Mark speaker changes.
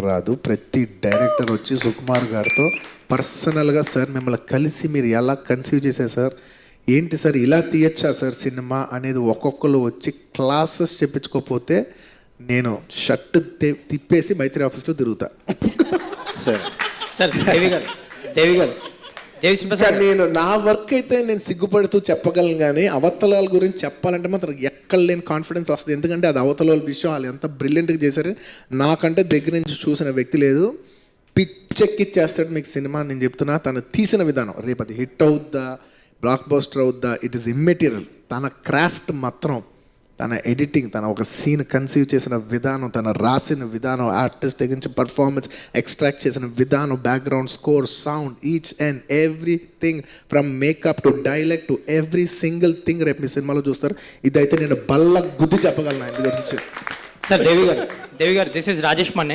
Speaker 1: రాదు. ప్రతి డైరెక్టర్ వచ్చి సుకుమార్ గారితో పర్సనల్గా సార్ మిమ్మల్ని కలిసి మీరు ఎలా కన్సీవ్ చేశారు సార్, ఏంటి సార్ ఇలా తీయచ్చా సార్ సినిమా అనేది ఒక్కొక్కరు వచ్చి క్లాసెస్ చెప్పించుకోకపోతే నేను షర్ట్ తిప్పేసి మైత్రి ఆఫీస్లో తిరుగుతా
Speaker 2: సార్.
Speaker 3: సార్ దేవి గారు
Speaker 1: నేను నా వర్క్ అయితే నేను సిగ్గుపడుతూ చెప్పగలను, కానీ అవతలాల గురించి చెప్పాలంటే మాత్రం ఎక్కడ లేని కాన్ఫిడెన్స్ వస్తుంది. ఎందుకంటే అది అవతల విషయం, వాళ్ళు ఎంత బ్రిలియంట్గా చేశారు. నాకంటే దగ్గర నుంచి చూసిన వ్యక్తి లేదు. పిచ్చెక్కిచ్చేస్తాడు మీకు సినిమా. నేను చెప్తున్నా, తను తీసిన విధానం రేపు అది హిట్ అవుద్దా, బ్లాక్ బస్టర్ అవుద్దా, ఇట్ ఈస్ ఇమ్మెటీరియల్. తన క్రాఫ్ట్ మాత్రం, తన ఎడిటింగ్, తన ఒక సీన్ కన్సీవ్ చేసిన విధానం, తన రాసిన విధానం, ఆర్టిస్ట్ దగ్గర నుంచి పర్ఫార్మెన్స్ ఎక్స్ట్రాక్ట్ చేసిన విధానం, background score, sound, each and everything from makeup to dialogue to every single thing రేపు మీ సినిమాలో చూస్తారు. ఇదైతే నేను బల్ల గుద్ది చెప్పగలను ఆయన గురించి.
Speaker 3: సార్ దేవి గారు దిస్ ఇస్ రాజేష్ మన్నే.